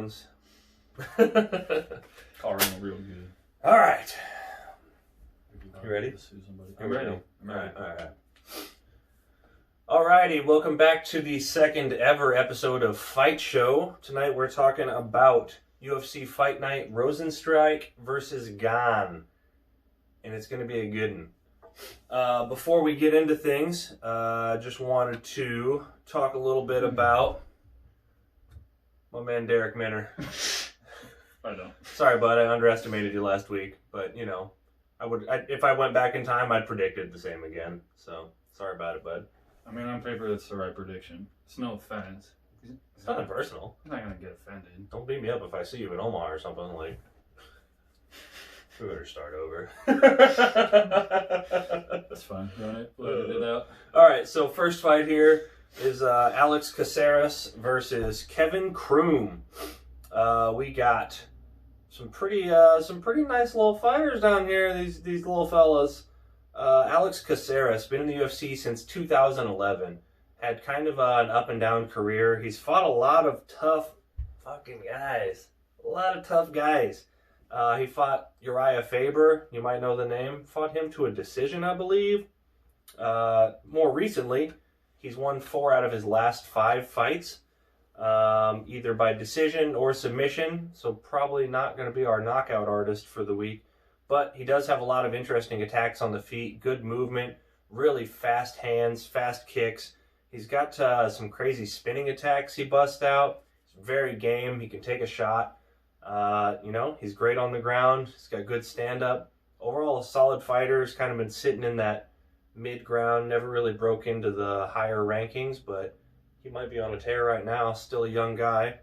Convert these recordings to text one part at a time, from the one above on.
Jones. Carving real good. All right. You ready? I'm ready. All righty. Welcome back to the second ever episode of Fight Show. Tonight we're talking about UFC Fight Night Rozenstruik versus Gane. And it's going to be a good one. Before we get into things, I just wanted to talk a little bit about my man Derek Minner. I know. Sorry, bud. I underestimated you last week, but you know, if I went back in time, I'd predicted the same again. So sorry about it, bud. I mean, on paper, that's the right prediction. It's no offense. It's nothing personal. I'm not gonna get offended. Don't beat me up if I see you in Omaha or something. Like, we better start over. That's fine. Run it. Let it out. All right. So first fight here is Alex Caceres versus Kevin Croom. We got some pretty nice little fighters down here. These little fellas. Alex Caceres, been in the UFC since 2011. Had kind of an up and down career. He's fought a lot of tough fucking guys. A lot of tough guys. He fought Uriah Faber. You might know the name. Fought him to a decision, I believe. More recently, he's won 4 out of his last 5 fights. Either by decision or submission, so probably not going to be our knockout artist for the week. But he does have a lot of interesting attacks on the feet, good movement, really fast hands, fast kicks. He's got some crazy spinning attacks he busts out. He's very game. He can take a shot. He's great on the ground. He's got good stand-up. Overall, a solid fighter. He's kind of been sitting in that mid-ground, never really broke into the higher rankings, but he might be on a tear right now, still a young guy.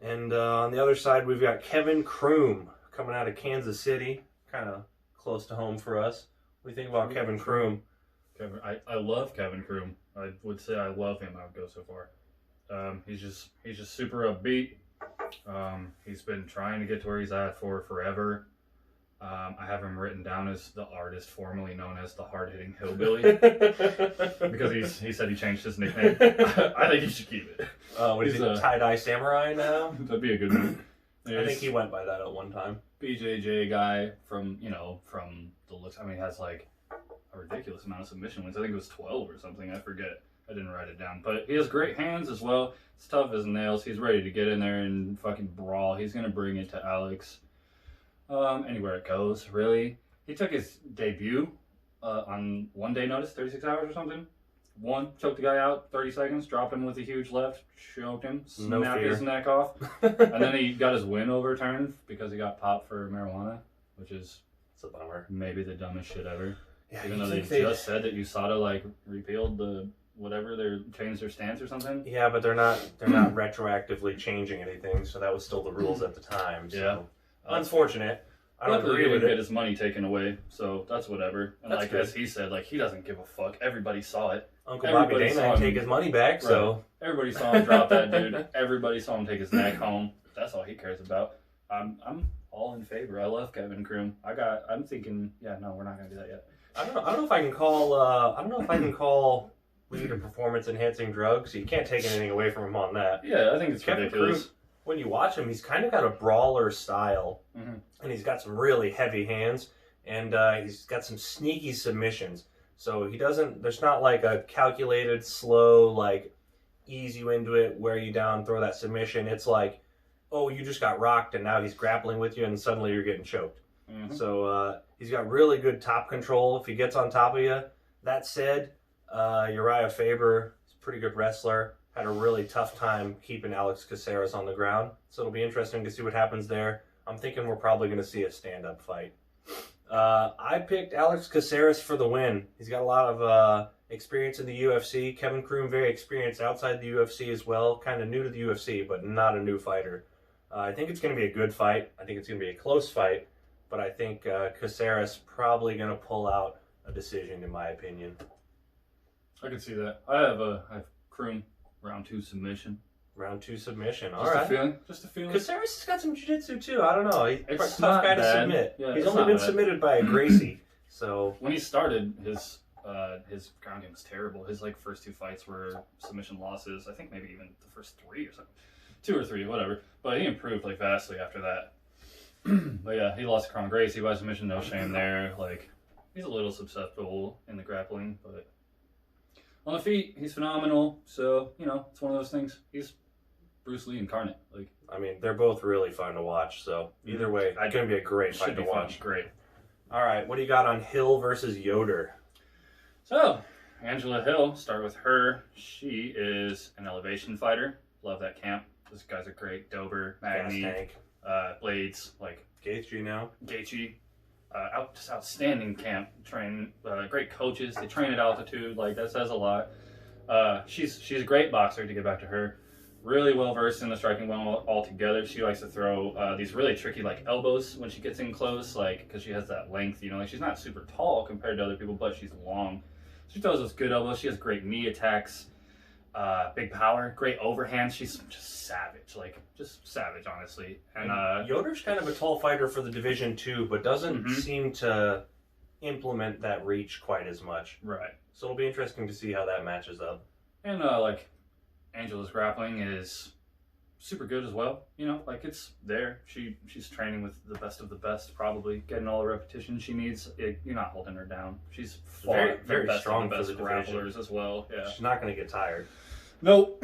And on the other side, we've got Kevin Croom coming out of Kansas City, kind of close to home for us. What do you think about Kevin Croom? I love Kevin Croom. I would say I love him. I would go so far. He's just super upbeat. He's been trying to get to where he's at for forever. I have him written down as the artist formerly known as the hard-hitting hillbilly because he said he changed his nickname. I think he should keep it. What is he, the tie-dye samurai now? That'd be a good one. I think he went by that at one time. BJJ guy from the looks. I mean, he has like a ridiculous amount of submission wins. I think it was 12 or something. I forget. I didn't write it down. But he has great hands as well. It's tough as nails. He's ready to get in there and fucking brawl. He's gonna bring it to Alex. Anywhere it goes, really. He took his debut on 1 day notice, 36 hours or something. Choked the guy out, 30 seconds, dropped him with a huge left, choked him, snapped his neck off. And then he got his win overturned because he got popped for marijuana, which is it's a bummer. Maybe the dumbest shit ever. Yeah, even though they just said that USADA repealed the whatever, they changed their stance or something. Yeah, but they're not retroactively changing anything, so that was still the rules at the time. So. Yeah. Unfortunate. I don't agree with it. He didn't get his money taken away, so that's whatever. And that's as he said, he doesn't give a fuck. Everybody saw it. Uncle Bobby Dana didn't take his money back, so... Right. Everybody saw him drop that dude. Everybody saw him take his neck home. That's all he cares about. I'm all in favor. I love Kevin Croom. I'm thinking, we're not gonna do that yet. I don't know if I can call weed a performance-enhancing drug, so you can't take anything away from him on that. Yeah, I think it's Kevin ridiculous. Croom, when you watch him, he's kind of got a brawler style, and he's got some really heavy hands, and he's got some sneaky submissions. So there's not like a calculated, slow, ease you into it, wear you down, throw that submission. It's like, oh, you just got rocked, and now he's grappling with you, and suddenly you're getting choked. So he's got really good top control if he gets on top of you. That said, Uriah Faber is a pretty good wrestler. Had a really tough time keeping Alex Caceres on the ground. So it'll be interesting to see what happens there. I'm thinking we're probably going to see a stand-up fight. I picked Alex Caceres for the win. He's got a lot of experience in the UFC. Kevin Croom, very experienced outside the UFC as well. Kind of new to the UFC, but not a new fighter. I think it's going to be a good fight. I think it's going to be a close fight. But I think Caceres probably going to pull out a decision, in my opinion. I can see that. I have Croom. Round 2 submission. Round 2 submission. All right. Just a feeling. Caceres has got some jiu-jitsu too. I don't know. He's a tough guy to submit. Yeah, he's only been submitted by a Gracie. So when he started, his ground game was terrible. His first 2 fights were submission losses. I think maybe even the first 3 or something. 2 or 3, whatever. But he improved like vastly after that. But yeah, he lost to Kron Gracie by submission, no shame there. Like, he's a little susceptible in the grappling, but on the feet, he's phenomenal. So, you know, it's one of those things. He's Bruce Lee incarnate. Like, I mean, they're both really fun to watch. So either way, it's going to be a great fight to watch. Great. All right, what do you got on Hill versus Yoder? So, Angela Hill, start with her. She is an elevation fighter. Love that camp. Those guys are great. Dober, Magni, Blades, like Gaethje now. Gaethje. Just outstanding camp. Train, great coaches. They train at altitude. Like, that says a lot. She's a great boxer, to get back to her. Really well versed in the striking well altogether. She likes to throw these really tricky like elbows when she gets in close, like, because she has that length. You know, like, she's not super tall compared to other people, but she's long. She throws those good elbows. She has great knee attacks. Big power, great overhand. She's just savage, like, just savage, honestly. And Yoder's kind of a tall fighter for the division too, but doesn't seem to implement that reach quite as much. Right. So it'll be interesting to see how that matches up. And like, Angela's grappling is super good as well. You know, like, it's there. She's training with the best of the best, probably getting all the repetition she needs. You're not holding her down. She's very, the very best strong of the best for the grapplers division as well. Yeah. She's not going to get tired. Nope.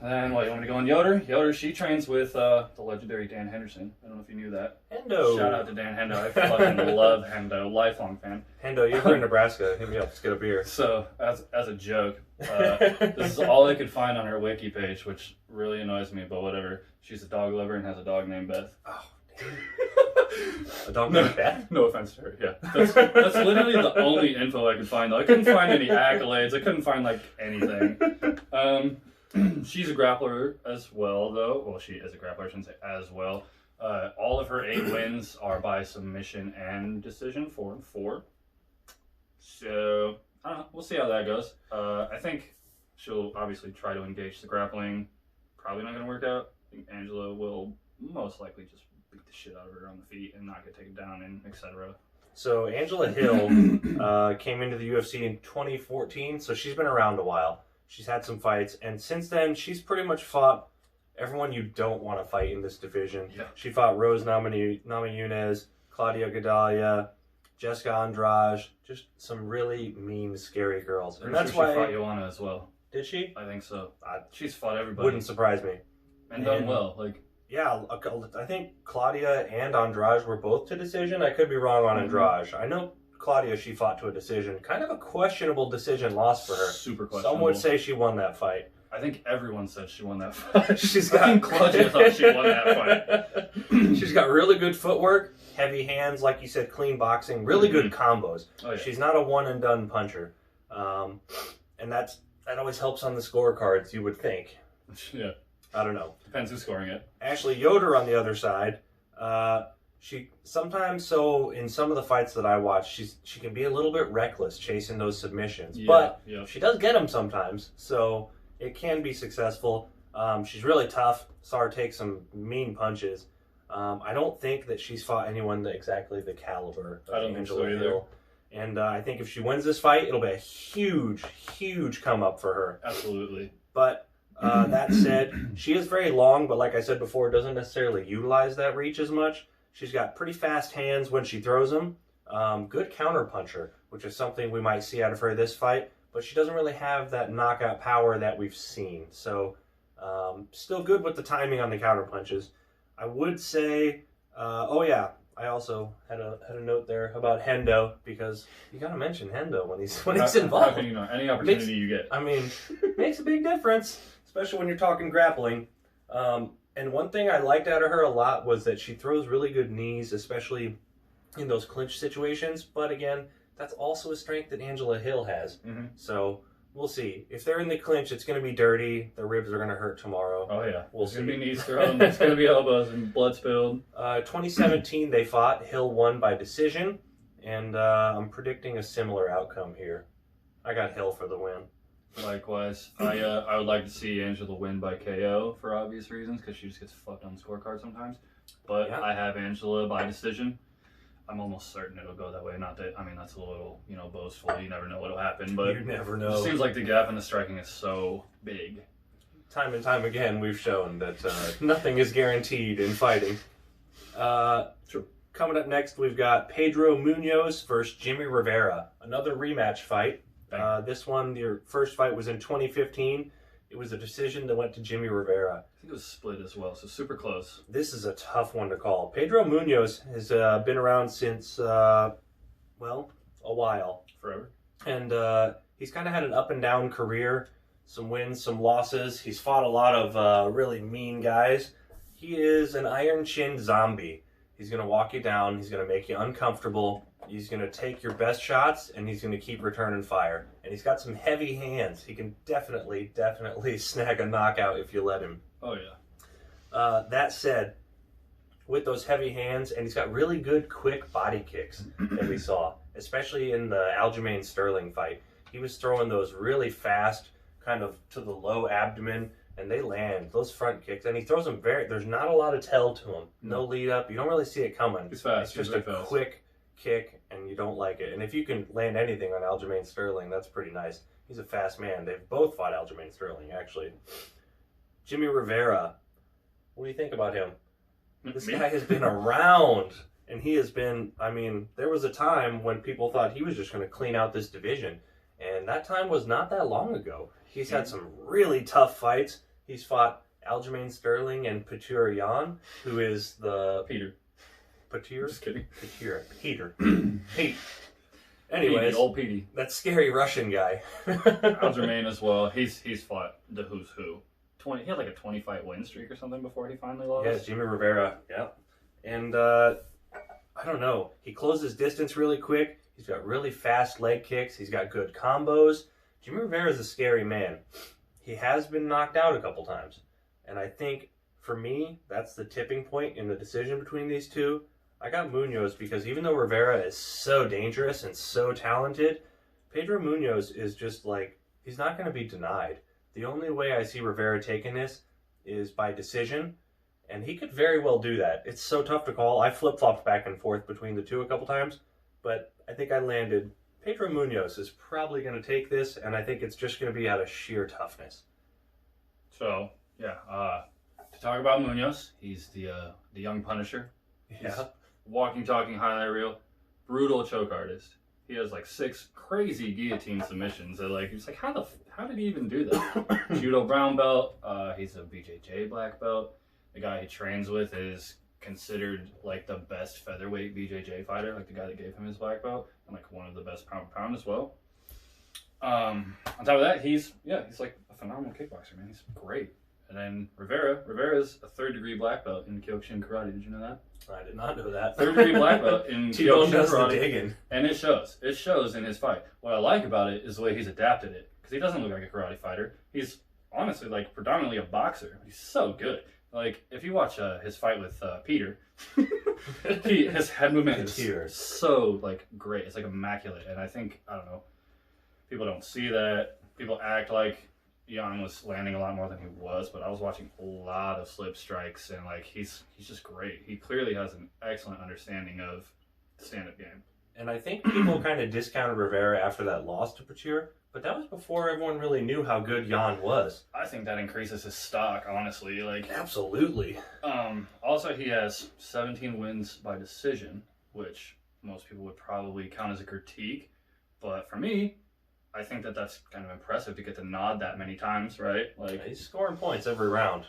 And what, you want me to go on Yoder? Yoder, she trains with the legendary Dan Henderson. I don't know if you knew that. Hendo. Shout out to Dan Hendo. I fucking love Hendo. Lifelong fan. Hendo, you're in Nebraska. Hit me up. Let's get a beer. So, as a joke, this is all I could find on her wiki page, which really annoys me, but whatever. She's a dog lover and has a dog named Beth. Oh, damn. A dog named Beth? No offense to her, yeah. That's literally the only info I could find, though. I couldn't find any accolades. I couldn't find, like, anything. She's a grappler as well, though. Well, she is a grappler, I shouldn't say as well. All of her 8 wins are by submission and decision, 4-4. So, I don't know. We'll see how that goes. I think she'll obviously try to engage the grappling. Probably not going to work out. I think Angela will most likely just beat the shit out of her on the feet and not get taken down, and etc. So Angela Hill came into the UFC in 2014, so she's been around a while. She's had some fights, and since then, she's pretty much fought everyone you don't want to fight in this division. Yeah. She fought Rose Namajunas, Claudia Gadelha, Jessica Andrade, just some really mean, scary girls. And that's why she fought Joanna as well. Did she? I think so. She's fought everybody. Wouldn't surprise me. And done well. Like, yeah, I think Claudia and Andrade were both to decision. I could be wrong on Andrade. I know Claudia, she fought to a decision. Kind of a questionable decision loss for her. Super questionable. Some would say she won that fight. I think everyone said she won that fight. I think Claudia thought she won that fight. She's got really good footwork, heavy hands, like you said, clean boxing, really good combos. Oh, yeah. She's not a one and done puncher. And that always helps on the scorecards, you would think. Yeah. I don't know. Depends who's scoring it. Ashley Yoder on the other side, she sometimes, so in some of the fights that I watch, she can be a little bit reckless chasing those submissions, but she does get them sometimes, so it can be successful. She's really tough. Saw her take some mean punches. I don't think that she's fought anyone exactly the caliber of Angela Hill. And I think if she wins this fight, it'll be a huge, huge come up for her. Absolutely. But that said, she is very long, but like I said before, doesn't necessarily utilize that reach as much. She's got pretty fast hands when she throws them. Good counter puncher, which is something we might see out of her this fight, but she doesn't really have that knockout power that we've seen. So still good with the timing on the counter punches. I would say, I also had a note there about Hendo, because you got to mention Hendo when he's involved. How can you know? Any opportunity you get. I mean, makes a big difference, especially when you're talking grappling. And one thing I liked out of her a lot was that she throws really good knees, especially in those clinch situations. But again, that's also a strength that Angela Hill has. Mm-hmm. So we'll see. If they're in the clinch, it's going to be dirty. The ribs are going to hurt tomorrow. Oh, yeah. We'll see. It's going to be knees thrown. It's going to be elbows and blood spilled. 2017, they fought. Hill won by decision. And I'm predicting a similar outcome here. I got Hill for the win. Likewise. I would like to see Angela win by KO for obvious reasons, because she just gets fucked on the scorecard sometimes. But yeah. I have Angela by decision. I'm almost certain it'll go that way. Not that, I mean, that's a little, boastful. You never know what'll happen. But you never know. It seems like the gap in the striking is so big. time and time again, we've shown that nothing is guaranteed in fighting. True. Coming up next, we've got Pedro Munoz versus Jimmy Rivera. Another rematch fight. This one, your first fight was in 2015. It was a decision that went to Jimmy Rivera. I think it was split as well, so super close. This is a tough one to call. Pedro Munoz has been around since, a while. Forever. And he's kind of had an up and down career. Some wins, some losses. He's fought a lot of really mean guys. He is an iron chin zombie. He's going to walk you down. He's going to make you uncomfortable. He's going to take your best shots, and he's going to keep returning fire. And he's got some heavy hands. He can definitely snag a knockout if you let him. Oh, yeah. That said, with those heavy hands, and he's got really good, quick body kicks that we saw, especially in the Aljamain Sterling fight. He was throwing those really fast, kind of to the low abdomen, and they land, those front kicks. And he throws them there's not a lot of tell to him. No lead up. You don't really see it coming. He's fast. It's just a quick kick, and you don't like it. And if you can land anything on Aljamain Sterling, that's pretty nice. He's a fast man. They've both fought Aljamain Sterling, actually. Jimmy Rivera, what do you think about him? This guy has been around, and he has been, there was a time when people thought he was just going to clean out this division, and that time was not that long ago. He's had some really tough fights. He's fought Aljamain Sterling and Petr Yan, who is the... Petr. Just kidding. Peter. Pete. Anyways, Petey, old Petey. That scary Russian guy. Aljamain as well. He's fought the who's who. He had like a 20-fight win streak or something before he finally lost. Yeah, Jimmy Rivera. Yeah. And I don't know. He closes distance really quick. He's got really fast leg kicks. He's got good combos. Jimmy Rivera is a scary man. He has been knocked out a couple times. And I think, for me, that's the tipping point in the decision between these two. I got Munoz because even though Rivera is so dangerous and so talented, Pedro Munoz is just like, he's not going to be denied. The only way I see Rivera taking this is by decision, and he could very well do that. It's so tough to call. I flip-flopped back and forth between the two a couple times, but I think I landed Pedro Munoz is probably going to take this, and I think it's just going to be out of sheer toughness. So, yeah, to talk about Munoz, he's the young Punisher. He's walking, talking, highlight reel, brutal choke artist. He has like 6 crazy guillotine submissions. That it's like, how did he even do that? Judo brown belt. He's a BJJ black belt. The guy he trains with is considered like the best featherweight BJJ fighter, like the guy that gave him his black belt, and like one of the best pound for pound as well. On top of that, he's like a phenomenal kickboxer, man. He's great. And then Rivera's a 3rd-degree black belt in Kyokushin karate. Did you know that? I did not know that. 3rd-degree black belt in Kyokushin karate. And it shows. It shows in his fight. What I like about it is the way he's adapted it. Because he doesn't look like a karate fighter. He's honestly like predominantly a boxer. He's so good. Like, if you watch his fight with Peter, his head movement is so like great. It's like immaculate. And I think, I don't know, people don't see that. People act like Jan was landing a lot more than he was, but I was watching a lot of slip strikes, and like he's just great. He clearly has an excellent understanding of the stand-up game. And I think people kind of discounted Rivera after that loss to Petr, but that was before everyone really knew how good Jan was. I think that increases his stock, honestly. Like, absolutely. Also, he has 17 wins by decision, which most people would probably count as a critique, but for me, I think that's kind of impressive to get the nod that many times, right? Like, he's scoring points every round.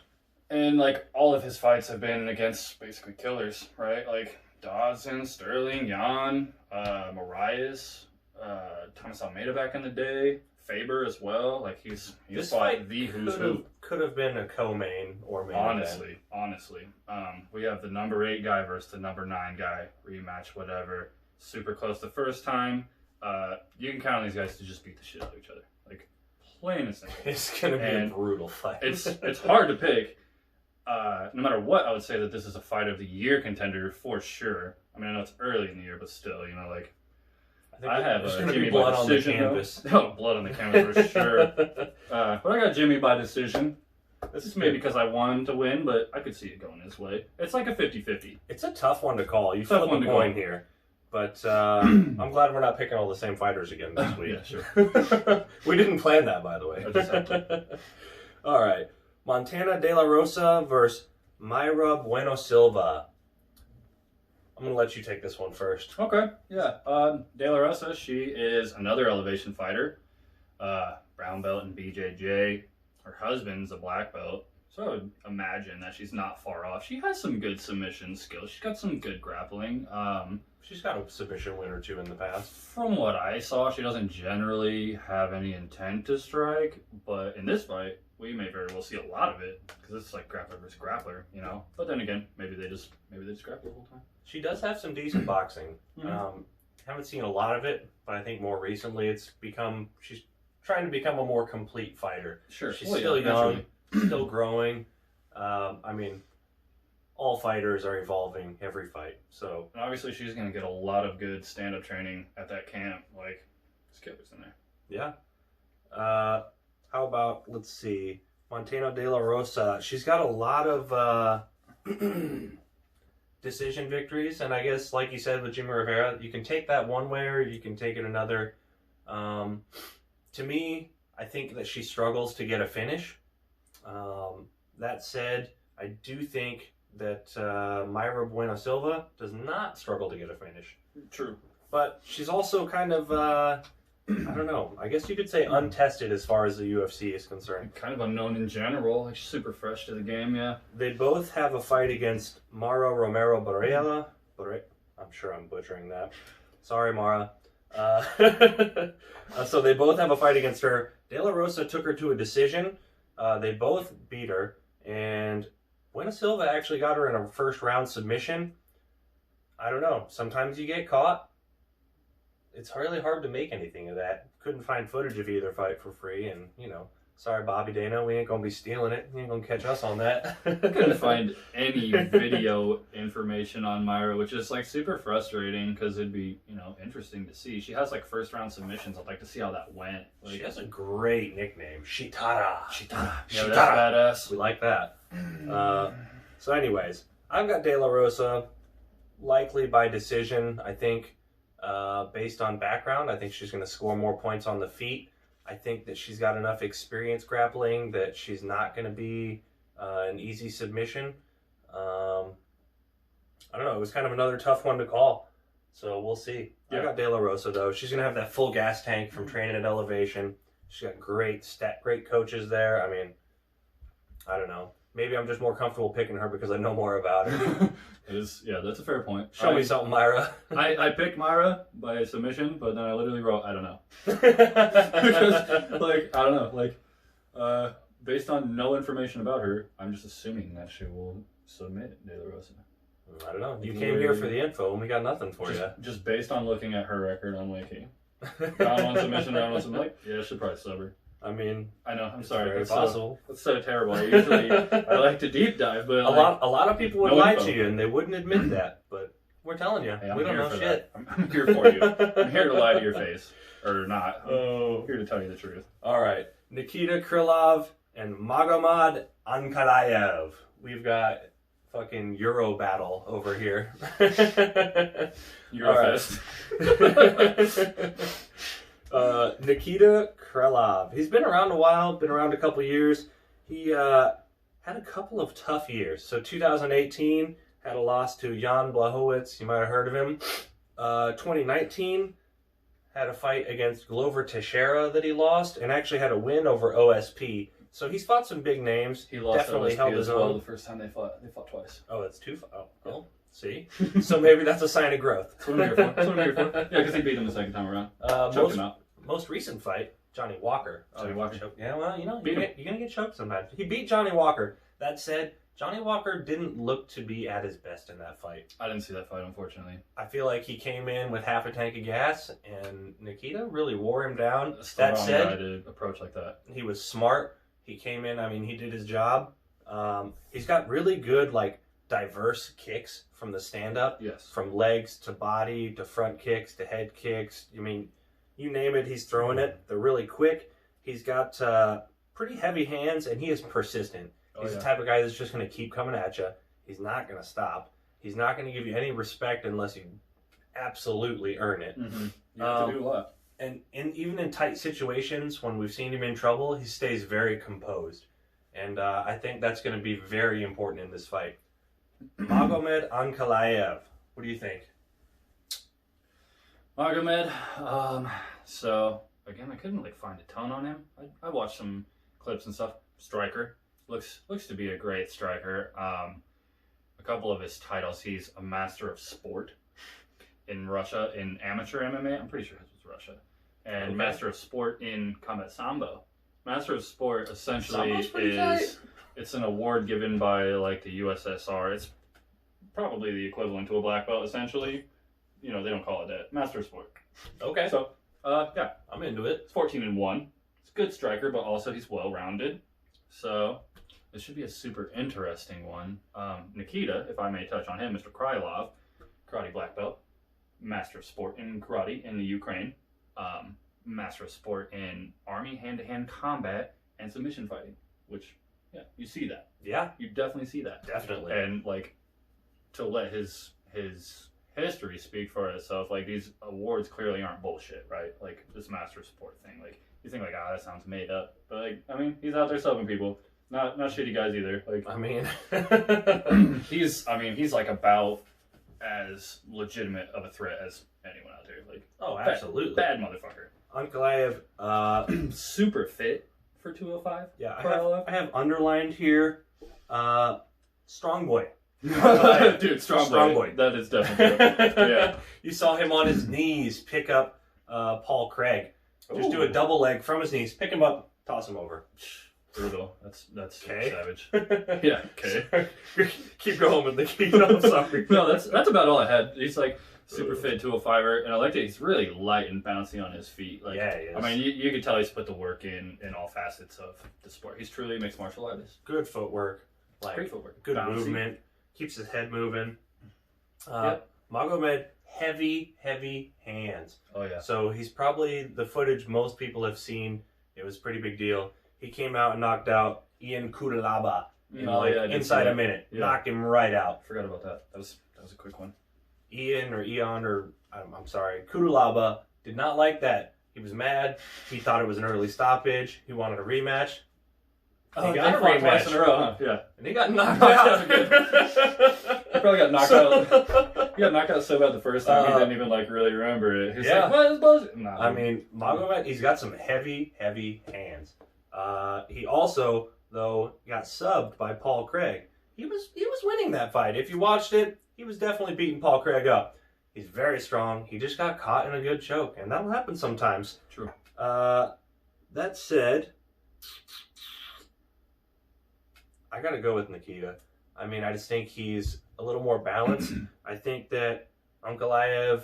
And like all of his fights have been against basically killers, right? Like Dawson, Sterling, Jan, Marias, Thomas Almeida back in the day, Faber as well. Like he's fought the who's who. Could have been a co-main or main honestly. We have the number 8 guy versus the number 9 guy rematch, whatever. Super close the first time. You can count on these guys to just beat the shit out of each other. Like, plain and simple. It's going to be a brutal fight. It's hard to pick. No matter what, I would say that this is a fight of the year contender for sure. I mean, I know it's early in the year, but still, like, I have Jimmy by decision. No, blood on the canvas for sure. But I got Jimmy by decision. This is maybe because I want him to win, but I could see it going his way. It's like a 50-50. It's a tough one to call. You flip a coin here. But I'm glad we're not picking all the same fighters again this week. Yeah, sure. We didn't plan that, by the way. I just had to. All right. Montana De La Rosa versus Mayra Bueno Silva. I'm going to let you take this one first. Okay, yeah. De La Rosa, she is another elevation fighter. Brown belt in BJJ. Her husband's a black belt. So I would imagine that she's not far off. She has some good submission skills. She's got some good grappling. She's got a submission win or two in the past. From what I saw, she doesn't generally have any intent to strike. But in this fight, we may very well see a lot of it because it's like grappler versus grappler, you know. But then again, maybe they just grapple the whole time. She does have some decent boxing. Mhm. Haven't seen a lot of it, but I think more recently she's trying to become a more complete fighter. Sure, She's still young, still growing. I mean, all fighters are evolving every fight. So and obviously, she's going to get a lot of good stand-up training at that camp. Like, there's killers in there. yeah. How about, let's see, Montana De La Rosa. She's got a lot of decision victories, and I guess, like you said with Jimmy Rivera, you can take that one way or you can take it another. To me, I think that she struggles to get a finish. That said, I do think that Mayra Bueno Silva does not struggle to get a finish. True. But she's also kind of, I don't know, I guess you could say untested as far as the UFC is concerned. Kind of unknown in general. Like, super fresh to the game, yeah. They both have a fight against Mara Romero Barella. I'm sure I'm butchering that. Sorry, Mara. So they both have a fight against her. De La Rosa took her to a decision. They both beat her. And Buena Silva actually got her in a first round submission. I don't know. Sometimes you get caught. It's really hard to make anything of that. Couldn't find footage of either fight for free. And, you know, sorry, Bobby Dana. We ain't going to be stealing it. You ain't going to catch us on that. Couldn't find any video information on Mayra, which is like super frustrating because it'd be, you know, interesting to see. She has like first round submissions. I'd like to see how that went. Like, she has a great nickname, Shitara. Yeah, that's badass. We like that. So anyways, I've got De La Rosa, likely by decision. I think based on background, I think she's going to score more points on the feet. I think that she's got enough experience grappling that she's not going to be an easy submission. I don't know. It was kind of another tough one to call. So we'll see. Yeah. I got De La Rosa, though. She's going to have that full gas tank from training at Elevation. She's got great coaches there. I mean, I don't know. Maybe I'm just more comfortable picking her because I know more about her. Yeah, that's a fair point. Show me something, Mayra. I picked Mayra by submission, but then I literally wrote, I don't know. Because, like, I don't know. Like, based on no information about her, I'm just assuming that she will submit De La Rosa. I don't know. You came here for the info, and we got nothing for you. Just based on looking at her record, I'm like, hey, round one submission, like, yeah, I should probably sub her. I mean, I know. I'm sorry. Very possible. That's so terrible. I like to deep dive, but a lot of people would lie to you, and they wouldn't admit that. But we're telling you, hey, we don't know shit. I'm here for you. I'm here to lie to your face, or not. I'm here to tell you the truth. All right, Nikita Krylov and Magomed Ankalaev. We've got fucking Euro battle over here. Eurofest. Nikita Krylov. He's been around a while, been around a couple years. He had a couple of tough years. So 2018 had a loss to Jan Blachowicz. You might have heard of him. 2019 had a fight against Glover Teixeira that he lost, and actually had a win over OSP. So he's fought some big names. He lost definitely OSP held his own. the first time they fought. They fought twice. Oh, that's two. Oh, well, see. So maybe that's a sign of growth. That's what I'm here for. That's what I'm here for. Yeah, because he beat him the second time around. Choked him out. Most recent fight, Johnny Walker. Johnny Walker. Yeah, well, you know, you're going to get choked sometimes. He beat Johnny Walker. That said, Johnny Walker didn't look to be at his best in that fight. I didn't see that fight, unfortunately. I feel like he came in with half a tank of gas, and Nikita really wore him down. That's that the wrong said, guy to approach like that. He was smart. He came in, I mean, he did his job. He's got really good, like, diverse kicks from the stand-up. Yes. From legs to body to front kicks to head kicks. I mean, you name it, he's throwing it. They're really quick. He's got pretty heavy hands, and he is persistent. He's the type of guy that's just going to keep coming at you. He's not going to stop. He's not going to give you any respect unless you absolutely earn it. Mm-hmm. You have to do a lot. And even in tight situations, when we've seen him in trouble, he stays very composed. And I think that's going to be very important in this fight. Magomed Ankalaev. What do you think? Magomed, so again, I couldn't find a ton on him. I watched some clips and stuff. Striker looks to be a great striker. A couple of his titles, he's a master of sport in Russia in amateur MMA. I'm pretty sure his was Russia, and master of sport in combat sambo. Master of sport essentially is it's an award given by the USSR. It's probably the equivalent to a black belt essentially. They don't call it that. Master of sport. Okay. So, yeah. I'm into it. It's 14-1. It's a good striker, but also he's well-rounded. So, this should be a super interesting one. Nikita, if I may touch on him, Mr. Krylov, karate black belt, master of sport in karate in the Ukraine, master of sport in army hand-to-hand combat and submission fighting, which, yeah, you see that. Yeah. You definitely see that. Definitely. And, to let his history speak for itself, these awards clearly aren't bullshit, right? This master sport thing, you think that sounds made up, but he's out there subbing people, not shitty guys either. He's about as legitimate of a threat as anyone out there. Oh, absolutely. Bad motherfucker. Ankalaev, super fit for 205. Yeah, I have underlined here, strong boy. Dude, strong boy. That is definitely true. Yeah. You saw him on his knees pick up Paul Craig. Just do a double leg from his knees, pick him up, toss him over. Brutal. That's okay. Savage. Yeah. Okay. Keep going with the key. I'm sorry. No, that's about all I had. He's super fit 205er, and I like that he's really light and bouncy on his feet. Yeah, he is. You can tell he's put the work in all facets of the sport. He's truly a mixed martial artist. Good footwork. Great footwork. Good bouncy movement. Keeps his head moving. Magomed, heavy hands. Oh, yeah. So he's probably the footage most people have seen. It was a pretty big deal. He came out and knocked out Ian Kudalaba in inside a minute. Yeah. Knocked him right out. Forgot about that. That was a quick one. I'm sorry. Kudalaba did not like that. He was mad. He thought it was an early stoppage. He wanted a rematch. He got a rematch twice in a row, huh? Yeah. And he got knocked out. He probably got knocked out. He got knocked out so bad the first time he didn't even really remember it. He's what is bullshit? Nah, Magomed, he's got some heavy hands. He also, though, got subbed by Paul Craig. He was winning that fight. If you watched it, he was definitely beating Paul Craig up. He's very strong. He just got caught in a good choke, and that'll happen sometimes. True. That said, I gotta go with Nikita. I just think he's a little more balanced. I think that Ankalaev,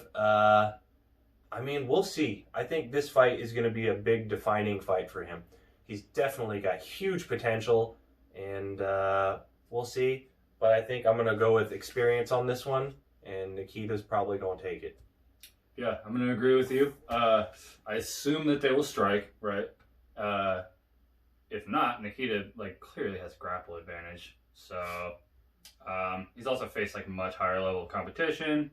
we'll see. I think this fight is going to be a big defining fight for him. He's definitely got huge potential, and we'll see. But I think I'm going to go with experience on this one, and Nikita's probably going to take it. Yeah, I'm going to agree with you. I assume that they will strike, right? If not, Nikita clearly has grapple advantage. So he's also faced much higher level of competition.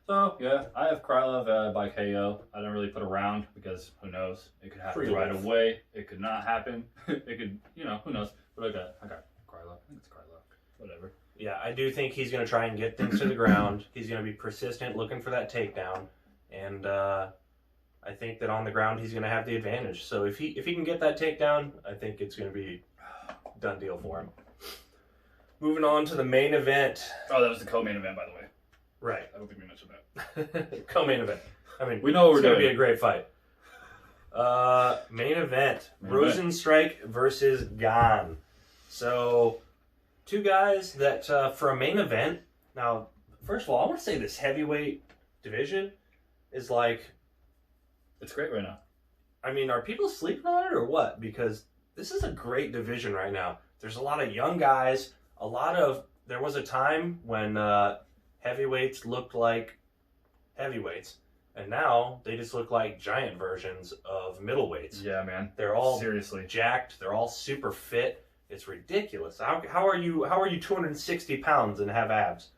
So yeah, I have Krylov by KO. I don't really put around because who knows? It could happen right away. It could not happen. It could, who knows? But I got Krylov. I think it's Krylov. Whatever. Yeah, I do think he's going to try and get things to the ground. He's going to be persistent, looking for that takedown, and I think that on the ground he's going to have the advantage. So if he can get that takedown, I think it's going to be a done deal for him. Moving on to the main event. Oh, that was the co-main event, by the way. Right. I don't think we mentioned that. Co-main event. We know what we're doing. It's going to be a great fight. Main event. Rozenstruik versus Gane. So, two guys that, for a main event, now, first of all, I want to say this heavyweight division is it's great right now. Are people sleeping on it or what? Because this is a great division right now. There's a lot of young guys. There was a time when heavyweights looked like heavyweights. And now they just look like giant versions of middleweights. Yeah, man. They're all seriously jacked. They're all super fit. It's ridiculous. How are you 260 pounds and have abs?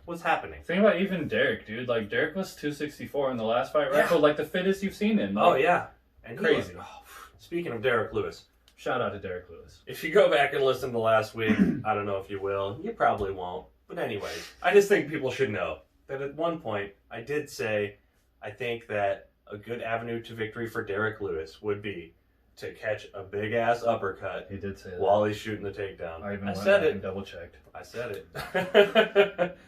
What's happening? Think about even Derek, dude. Derek was 264 in the last fight, right? Yeah. So the fittest you've seen him. Oh yeah. And crazy. Speaking of Derek Lewis, Shout out to Derek Lewis. If you go back and listen to last week, I don't know if you will. You probably won't. But anyways, I just think people should know that at one point I did say I think that a good avenue to victory for Derek Lewis would be to catch a big ass uppercut. He did say that while he's shooting the takedown. I said it. Double checked. I said it.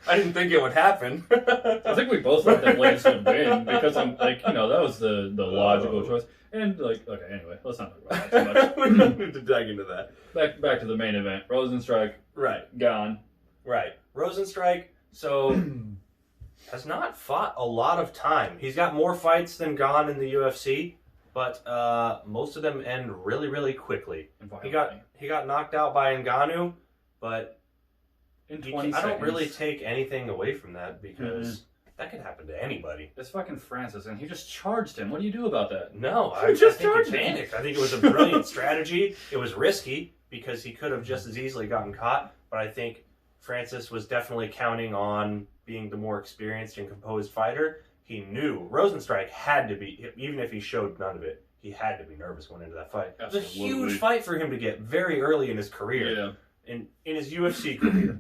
I didn't think it would happen. I think we both thought that Lance would win because I'm like, that was the logical choice. And like, okay, anyway, let's not talk about that too much. We don't need to dig into that. Back to the main event. Rozenstruik, right, Gane. Right, Rozenstruik. So has not fought a lot of time. He's got more fights than Gane in the UFC, but most of them end really, really quickly. He got knocked out by Ngannou, but in 20 I don't really take anything away from that because that could happen to anybody. It's fucking Francis, and he just charged him. What do you do about that? No, I think he panicked. I think it was a brilliant strategy. It was risky because he could have just as easily gotten caught, but I think Francis was definitely counting on being the more experienced and composed fighter. He knew Rozenstruik had to be, even if he showed none of it, he had to be nervous going into that fight. It was a huge fight for him to get very early in his career, in his UFC career.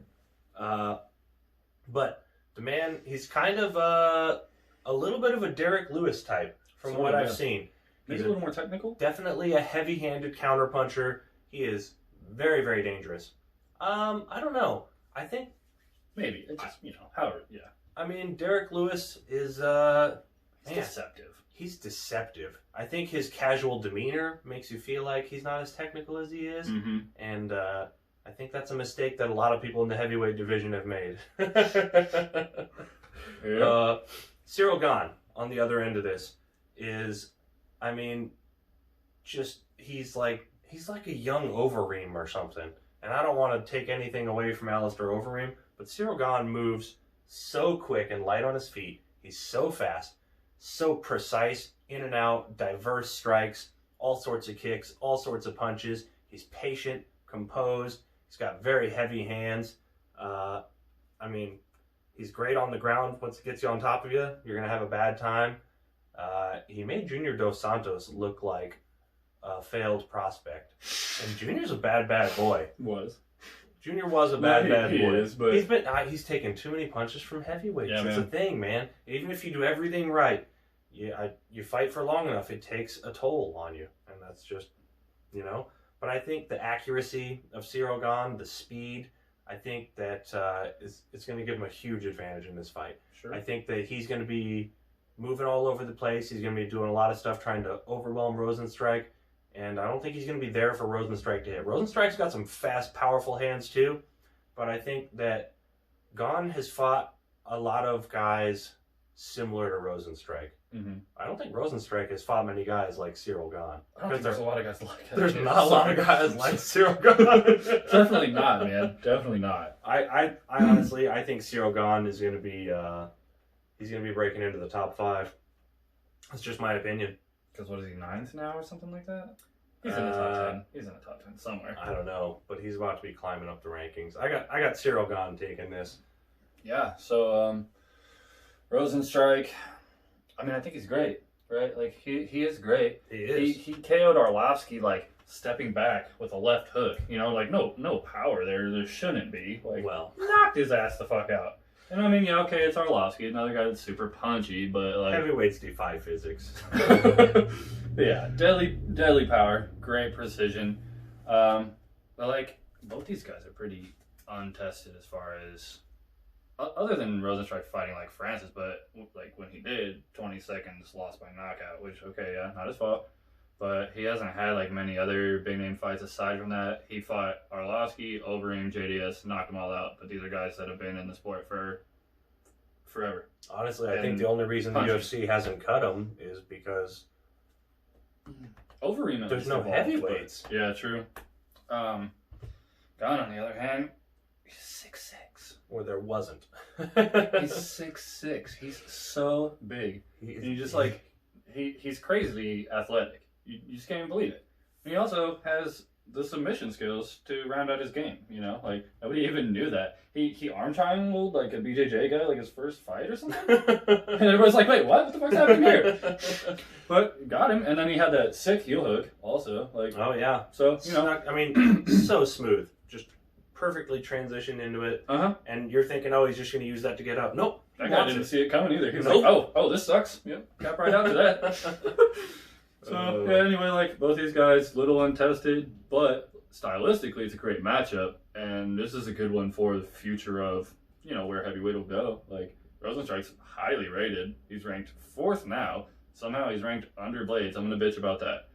But the man, he's kind of a little bit of a Derek Lewis type from what I've seen. He's a little more technical. Definitely a heavy-handed counterpuncher. He is very, very dangerous. I don't know. I think maybe it's just however, yeah. I mean, Derek Lewis is deceptive. He's deceptive. I think his casual demeanor makes you feel like he's not as technical as he is, and I think that's a mistake that a lot of people in the heavyweight division have made. Cyril Gane, on the other end of this, is, I mean, just he's like a young Overeem or something. And I don't want to take anything away from Alistair Overeem, but Cyril Gane moves so quick and light on his feet. He's so fast, so precise, in and out, diverse strikes, all sorts of kicks, all sorts of punches. He's patient, composed. He's got very heavy hands. I mean, he's great on the ground. Once he gets you on top of you, you're going to have a bad time. He made Junior Dos Santos look like a failed prospect. And Junior's a bad boy. Junior was a bad boy. Is, but he's taken too many punches from heavyweights. Yeah, it's a thing, man. Even if you do everything right, you fight for long enough, it takes a toll on you. And that's just, But I think the accuracy of Cyril Gane, the speed, I think that it's going to give him a huge advantage in this fight. Sure. I think that he's going to be moving all over the place. He's going to be doing a lot of stuff trying to overwhelm Rozenstruik. And I don't think he's going to be there for Rozenstruik to hit. Rozenstruik's got some fast, powerful hands too. But I think that Gane has fought a lot of guys similar to Rozenstruik. I don't think Rozenstruik has fought many guys like Cyril Gane. I don't think there's a lot of guys like that. There's not a lot of guys like Cyril Gane. Definitely not, man. Definitely not. I honestly, I think Cyril Gane is going to be, he's going to be breaking into the top 5. That's just my opinion. Because what is he, 9th now or something like that? He's in the top 10. He's in the top 10 somewhere. I don't know, but he's about to be climbing up the rankings. I got Cyril Gane taking this. Yeah, so Rozenstruik, I mean, I think he's great, right? Like, he is great. He is. He KO'd Arlovsky, like, stepping back with a left hook. Like, no power there. There shouldn't be. Like, knocked his ass the fuck out. And I mean, okay, it's Arlovsky, another guy that's super punchy, but like heavyweights defy physics. Yeah, deadly power, great precision. But like both these guys are pretty untested as far as other than Rozenstruik fighting like Francis, but like when he did 20 seconds lost by knockout, which okay, yeah, not his fault. But he hasn't had like many other big name fights aside from that. He fought Arlovsky, Overeem, JDS, knocked them all out. But these are guys that have been in the sport for forever. Honestly, I think the only reason the UFC hasn't cut him is because Overeem. There's no heavyweights. Yeah, true. Gane, on the other hand, he's 6'6". Or there wasn't. He's 6'6". He's so big. He just like he's crazily athletic. You just can't even believe it. And he also has the submission skills to round out his game. You know, like nobody even knew that. He arm triangled like a BJJ guy, like his first fight or something. And everybody's like, wait, what? What the fuck's happening here? But got him, and then he had that sick heel hook also. Like, oh yeah. So you know, I mean, so smooth, just perfectly transitioned into it. And you're thinking, oh, he's just going to use that to get up. Nope. That guy didn't see it coming either. He was Nope. like, oh, this sucks. Yep, got right out to that. So yeah, anyway, like both these guys, little untested, but stylistically, it's a great matchup, and this is a good one for the future of where heavyweight will go. Like Rozenstruik's highly rated. He's ranked 4th now. Somehow he's ranked under Blades. I'm gonna bitch about that.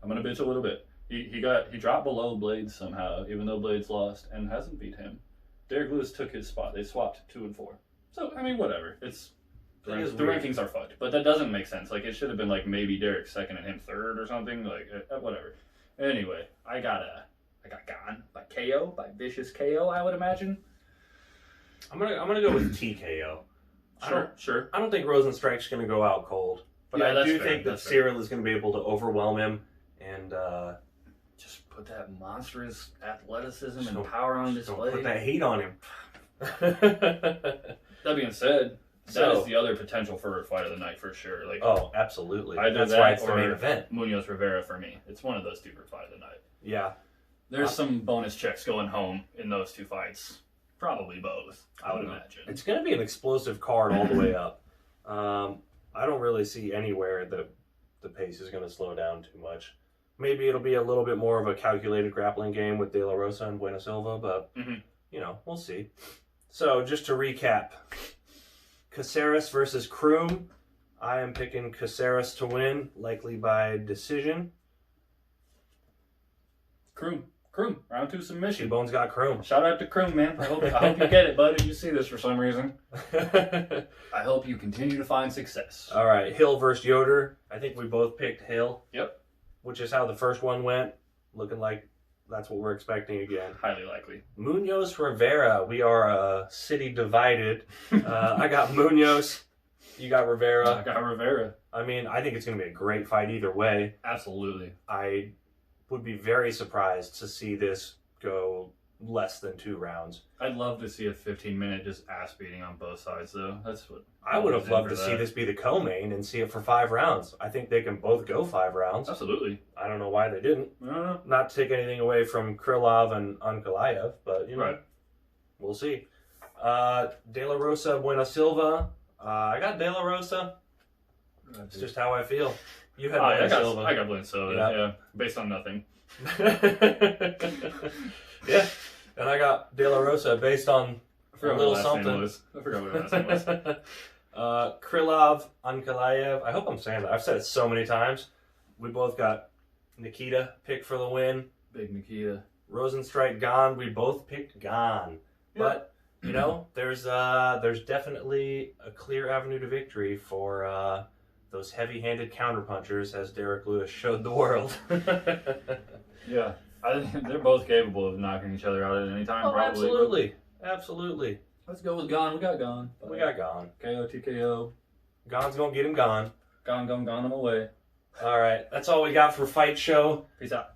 I'm gonna bitch a little bit. He dropped below Blades somehow, even though Blades lost and hasn't beat him. Derek Lewis took his spot. They swapped 2 and 4. So I mean, whatever. The rankings are fucked, but that doesn't make sense. Like, it should have been like maybe Derek 2nd and him 3rd or something. Like, whatever. Anyway, I got Gane by KO, by vicious KO. I would imagine. I'm gonna go with TKO. Sure. I don't think Rozenstruik's gonna go out cold, but Yeah, I do think that Cyril is gonna be able to overwhelm him and just put that monstrous athleticism and power on display. Put that heat on him. That being said, that is the other potential for a fight of the night for sure. Like, oh, absolutely. That's why it's the main event. Munoz Rivera for me. It's one of those two for fight of the night. Yeah. There's some bonus checks going home in those 2 fights. Probably both, I would imagine. It's going to be an explosive card all the way up. I don't really see anywhere that the pace is going to slow down too much. Maybe it'll be a little bit more of a calculated grappling game with De La Rosa and Bueno Silva, but, we'll see. So, just to recap, Caceres versus Kroom. I am picking Caceres to win, likely by decision. Kroom, round 2 submission. T-Bone's got Kroom. Shout out to Kroom, man. I hope you get it, bud, if you see this for some reason. I hope you continue to find success. All right, Hill versus Yoder. I think we both picked Hill. Yep. Which is how the first one went. Looking like that's what we're expecting again. Highly likely. Munoz Rivera. We are city divided. I got Munoz. You got Rivera. I got Rivera. I mean, I think it's going to be a great fight either way. Absolutely. I would be very surprised to see this go less than 2 rounds. I'd love to see a 15-minute just ass beating on both sides, though. That's what I would have loved to see this be the co-main and see it for 5 rounds. I think they can both go 5 rounds. Absolutely. I don't know why they didn't. I don't know. Not to take anything away from Krylov and Ankalaev, but right. We'll see. De La Rosa, Bueno Silva. I got De La Rosa. It's just how I feel. You had Bueno Silva. I got Bueno Silva, yeah. Based on nothing. Yeah. And I got De La Rosa based on a little something. I forgot what his last name was. Krylov, Ankalaev. I hope I'm saying that. I've said it so many times. We both got Nikita picked for the win. Big Nikita. Rozenstruik, Gane. We both picked Gane. Yeah. But, there's definitely a clear avenue to victory for those heavy-handed counterpunchers, as Derek Lewis showed the world. Yeah. I think they're both capable of knocking each other out at any time, probably. Absolutely. Let's go with Gane. We got Gane. We got Gane. KO, TKO. Gane's going to get him gone. Gane him away. All right. That's all we got for Fight Show. Peace out.